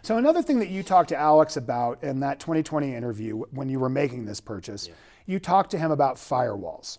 So another thing that you talked to Alex about in that 2020 interview when you were making this purchase, you talked to him about firewalls.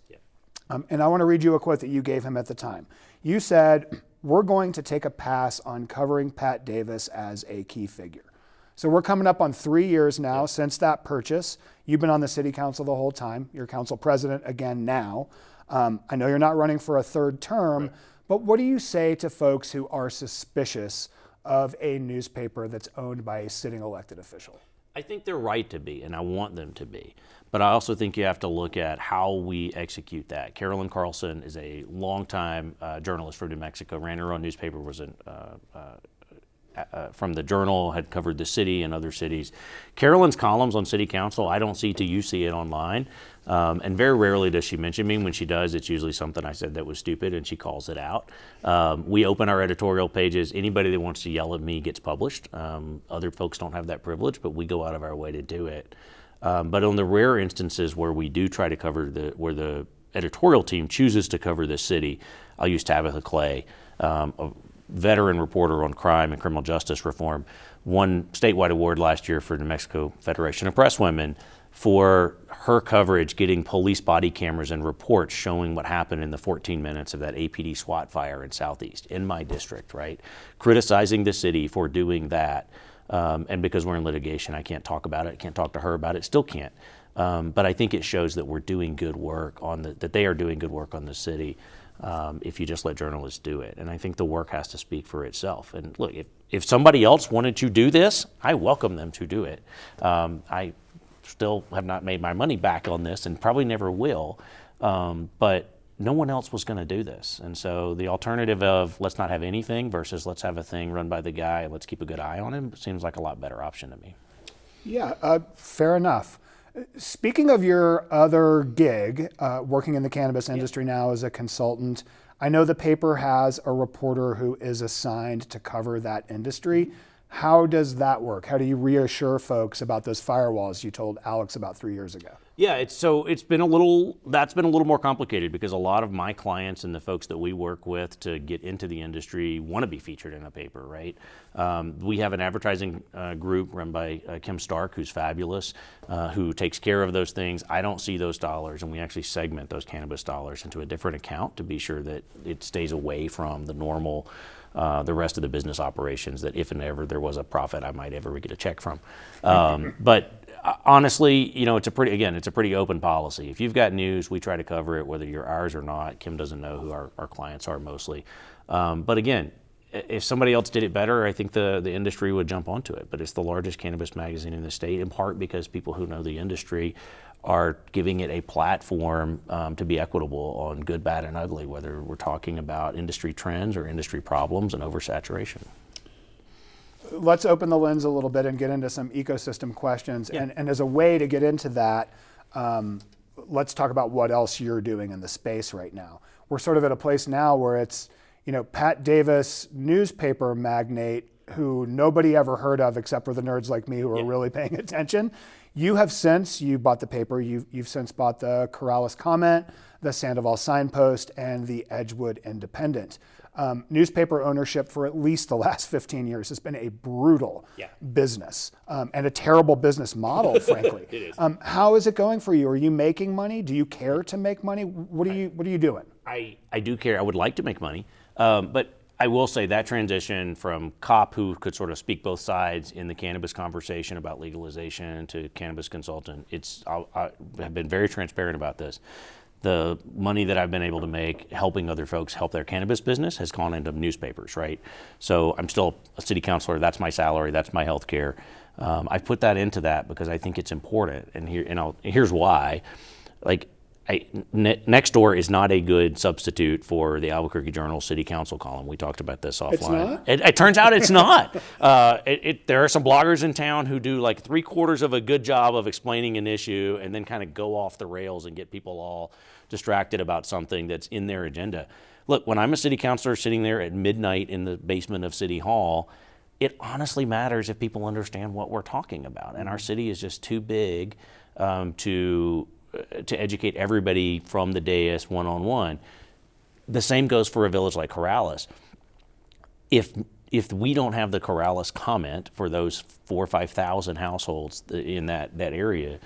And I want to read you a quote that you gave him at the time. You said, "We're going to take a pass on covering Pat Davis as a key figure." So we're coming up on 3 years now since that purchase. You've been on the city council the whole time. You're council president again now. I know you're not running for a third term, but what do you say to folks who are suspicious of a newspaper that's owned by a sitting elected official? I think they're right to be, and I want them to be. But I also think you have to look at how we execute that. Carolyn Carlson is a longtime journalist from New Mexico, ran her own newspaper, was from the Journal, had covered the city and other cities. Carolyn's columns on city council, I don't see till you see it online. And very rarely does she mention me. When she does, it's usually something I said that was stupid and she calls it out. We open our editorial pages. Anybody that wants to yell at me gets published. Other folks don't have that privilege, but we go out of our way to do it. But on the rare instances where we do try to cover where the editorial team chooses to cover the city, I'll use Tabitha Clay, a veteran reporter on crime and criminal justice reform, won statewide award last year for New Mexico Federation of Presswomen for her coverage, getting police body cameras and reports showing what happened in the 14 minutes of that APD SWAT fire in Southeast, in my district, right? Criticizing the city for doing that. And because we're in litigation, I can't talk about it, I can't talk to her about it, still can't. But I think it shows that we're doing good work that they are doing good work on the city. If you just let journalists do it. And I think the work has to speak for itself. And look, if somebody else wanted to do this, I welcome them to do it. I still have not made my money back on this and probably never will, but no one else was going to do this. And so the alternative of let's not have anything versus let's have a thing run by the guy and let's keep a good eye on him seems like a lot better option to me. Yeah, fair enough. Speaking of your other gig, working in the cannabis industry now as a consultant, I know the paper has a reporter who is assigned to cover that industry. How does that work? How do you reassure folks about those firewalls you told Alex about 3 years ago? Yeah, that's been a little more complicated because a lot of my clients and the folks that we work with to get into the industry want to be featured in a paper, right? We have an advertising group run by Kim Stark, who's fabulous, who takes care of those things. I don't see those dollars, and we actually segment those cannabis dollars into a different account to be sure that it stays away from the normal, the rest of the business operations that if and ever there was a profit, I might ever get a check from. But honestly, it's a pretty open policy. If you've got news, we try to cover it, whether you're ours or not. Kim doesn't know who our clients are mostly. But again, if somebody else did it better, I think the industry would jump onto it. But it's the largest cannabis magazine in the state, in part because people who know the industry are giving it a platform to be equitable on good, bad, and ugly, whether we're talking about industry trends or industry problems and oversaturation. Let's open the lens a little bit and get into some ecosystem questions. Yeah. And as a way to get into that, let's talk about what else you're doing in the space right now. We're sort of at a place now where it's, Pat Davis, newspaper magnate, who nobody ever heard of except for the nerds like me who are really paying attention. You bought the paper, you've since bought the Corrales Comment, the Sandoval Signpost, and the Edgewood Independent. Newspaper ownership for at least the last 15 years has been a brutal business and a terrible business model, frankly. It is. How is it going for you? Are you making money? Do you care to make money? What are you doing? I do care. I would like to make money, but I will say that transition from cop who could sort of speak both sides in the cannabis conversation about legalization to cannabis consultant, I have been very transparent about this. The money that I've been able to make helping other folks help their cannabis business has gone into newspapers, right? So I'm still a city councilor. That's my salary. That's my health care. I put that into that because I think it's important. And here's why. Nextdoor is not a good substitute for the Albuquerque Journal City Council column. We talked about this offline. It's not? It turns out it's not. There are some bloggers in town who do like 3/4 of a good job of explaining an issue and then kind of go off the rails and get people all distracted about something that's in their agenda. Look, when I'm a city councilor sitting there at midnight in the basement of City Hall, it honestly matters if people understand what we're talking about. And our city is just too big to educate everybody from the dais one-on-one. The same goes for a village like Corrales. If if we don't have the Corrales comment for those 4,000 or 5,000 households in that area,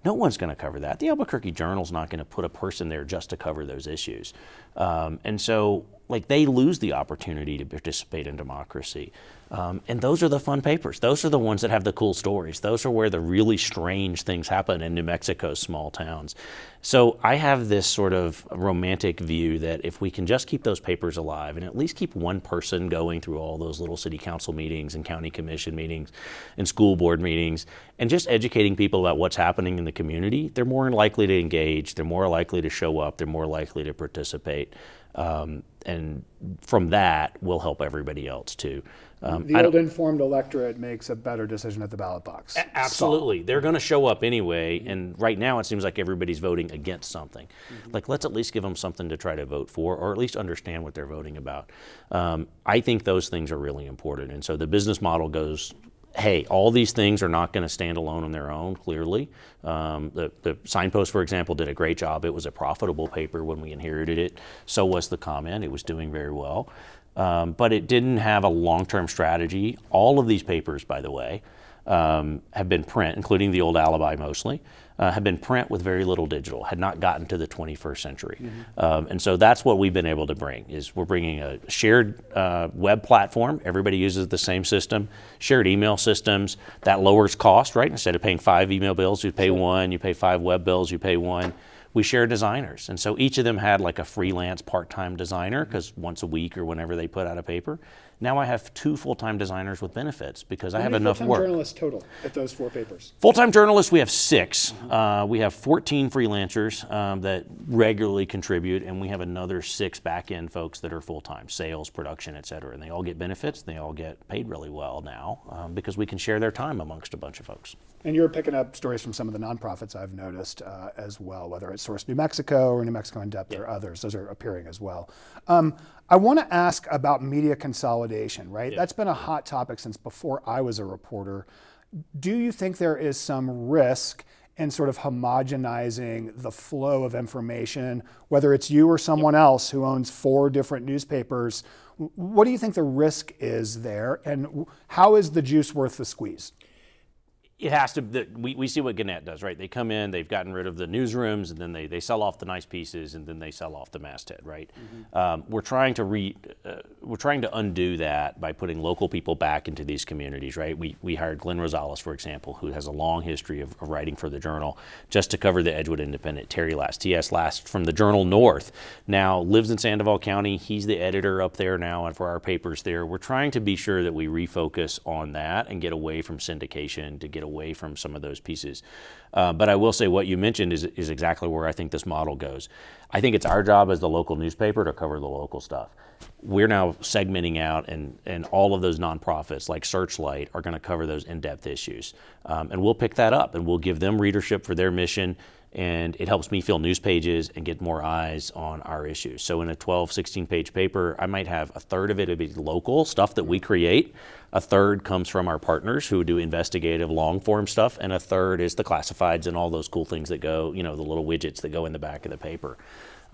no one's going to cover that. The Albuquerque Journal's not going to put a person there just to cover those issues. And so, like, they lose the opportunity to participate in democracy. And those are the fun papers. Those are the ones that have the cool stories. Those are where the really strange things happen in New Mexico's small towns. So I have this sort of romantic view that if we can just keep those papers alive and at least keep one person going through all those little city council meetings and county commission meetings and school board meetings and just educating people about what's happening in the community, they're more likely to engage, they're more likely to show up, they're more likely to participate. And from that, we'll help everybody else too. The old informed electorate makes a better decision at the ballot box. Absolutely. They're going to show up anyway. And right now, it seems like everybody's voting against something. Like, let's at least give them something to try to vote for, or at least understand what they're voting about. I think those things are really important. And so the business model goes, hey, all these things are not going to stand alone on their own, clearly. The Signpost, for example, did a great job. It was a profitable paper when we inherited it. So was the Comment. It was doing very well. But it didn't have a long-term strategy. All of these papers, by the way, have been print, including the old Alibi mostly, have been print with very little digital, had not gotten to the 21st century. And so that's what we've been able to bring, is we're bringing a shared web platform. Everybody uses the same system, shared email systems. That lowers cost, right? Instead of paying 5 email bills, you pay one, you pay 5 web bills, you pay one. We share designers. And so each of them had like a freelance part-time designer, because once a week or whenever they put out a paper. Now I have 2 full-time designers with benefits because I have enough work. How many full-time journalists total at those 4 papers? Full-time journalists, we have 6. We have 14 freelancers that regularly contribute, and we have another 6 back-end folks that are full-time, sales, production, et cetera. And they all get benefits. They all get paid really well now because we can share their time amongst a bunch of folks. And you're picking up stories from some of the nonprofits I've noticed as well, whether it's Source New Mexico or New Mexico in Depth or others. Those are appearing as well. I want to ask about media consolidation, right? That's been a hot topic since before I was a reporter. Do you think there is some risk in sort of homogenizing the flow of information, whether it's you or someone else who owns 4 different newspapers? What do you think the risk is there, and how is the juice worth the squeeze? It has to, we see what Gannett does, right? They come in, they've gotten rid of the newsrooms, and then they sell off the nice pieces, and then they sell off the masthead, right? We're trying to undo that by putting local people back into these communities, right? We hired Glenn Rosales, for example, who has a long history of writing for the Journal, just to cover the Edgewood Independent. Terry Last, T.S. Last from the Journal North, now lives in Sandoval County. He's the editor up there now and for our papers there. We're trying to be sure that we refocus on that and get away from syndication, to get away from some of those pieces. But I will say what you mentioned is exactly where I think this model goes. I think it's our job as the local newspaper to cover the local stuff. We're now segmenting out, and all of those nonprofits like Searchlight are going to cover those in-depth issues. And we'll pick that up, and we'll give them readership for their mission, and it helps me fill news pages and get more eyes on our issues. So in a 12, 16-page paper, I might have a third of it would be local stuff that we create, a third comes from our partners who do investigative long-form stuff, and a third is the classifieds and all those cool things that go, the little widgets that go in the back of the paper.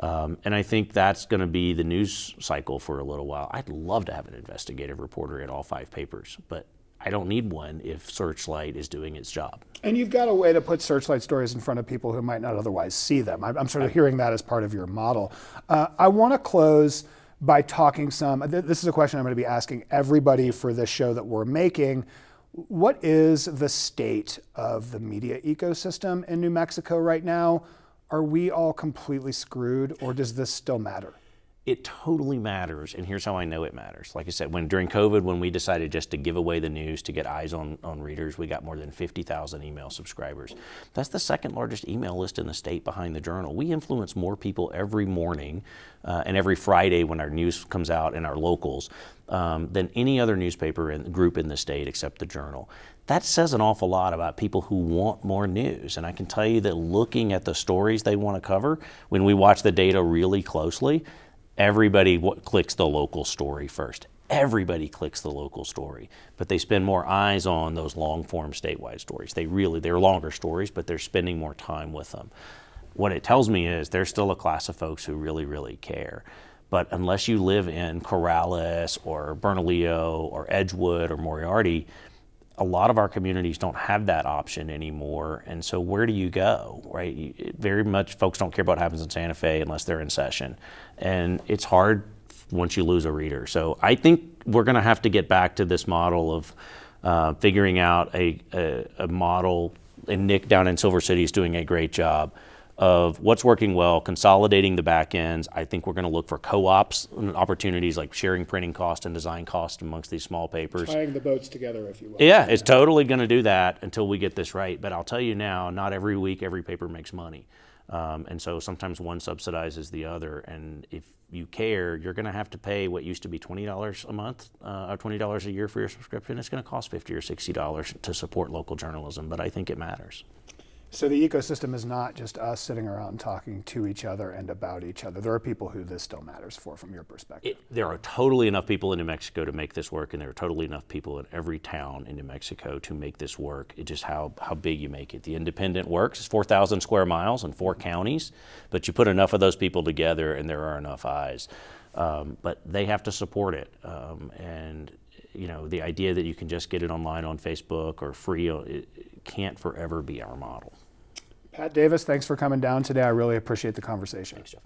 And I think that's going to be the news cycle for a little while. I'd love to have an investigative reporter in all 5 papers, but I don't need one if Searchlight is doing its job. And you've got a way to put Searchlight stories in front of people who might not otherwise see them. I'm sort of hearing that as part of your model. I want to close by talking this is a question I'm going to be asking everybody for this show that we're making. What is the state of the media ecosystem in New Mexico right now? Are we all completely screwed, or does this still matter? It totally matters, and here's how I know it matters. Like I said, during COVID, when we decided just to give away the news to get eyes on readers, we got more than 50,000 email subscribers. That's the 2nd largest email list in the state behind the Journal. We influence more people every morning and every Friday when our news comes out in our locals than any other newspaper and group in the state except the Journal. That says an awful lot about people who want more news. And I can tell you that looking at the stories they want to cover, when we watch the data really closely, everybody clicks the local story first. Everybody clicks the local story, but they spend more eyes on those long-form statewide stories. They're longer stories, but they're spending more time with them. What it tells me is there's still a class of folks who really, really care. But unless you live in Corrales or Bernalillo or Edgewood or Moriarty, a lot of our communities don't have that option anymore. And so where do you go, right? Very much folks don't care about what happens in Santa Fe unless they're in session. And it's hard once you lose a reader. So I think we're going to have to get back to this model of figuring out a model, and Nick down in Silver City is doing a great job of what's working well, consolidating the back ends. I think we're going to look for co-ops and opportunities like sharing printing cost and design cost amongst these small papers. Tying the boats together, if you will. Yeah, it's totally going to do that until we get this right. But I'll tell you now, not every week every paper makes money. And so sometimes one subsidizes the other. And if you care, you're going to have to pay what used to be $20 a month or $20 a year for your subscription. It's going to cost $50 or $60 to support local journalism, but I think it matters. So the ecosystem is not just us sitting around talking to each other and about each other. There are people who this still matters for, from your perspective. There are totally enough people in New Mexico to make this work, and there are totally enough people in every town in New Mexico to make this work. It's just how big you make it. The Independent works. It's 4,000 square miles in 4 counties, but you put enough of those people together and there are enough eyes. But they have to support it. And you know, the idea that you can just get it online on Facebook or free, it can't forever be our model. Pat Davis, thanks for coming down today. I really appreciate the conversation. Thanks, Jeff.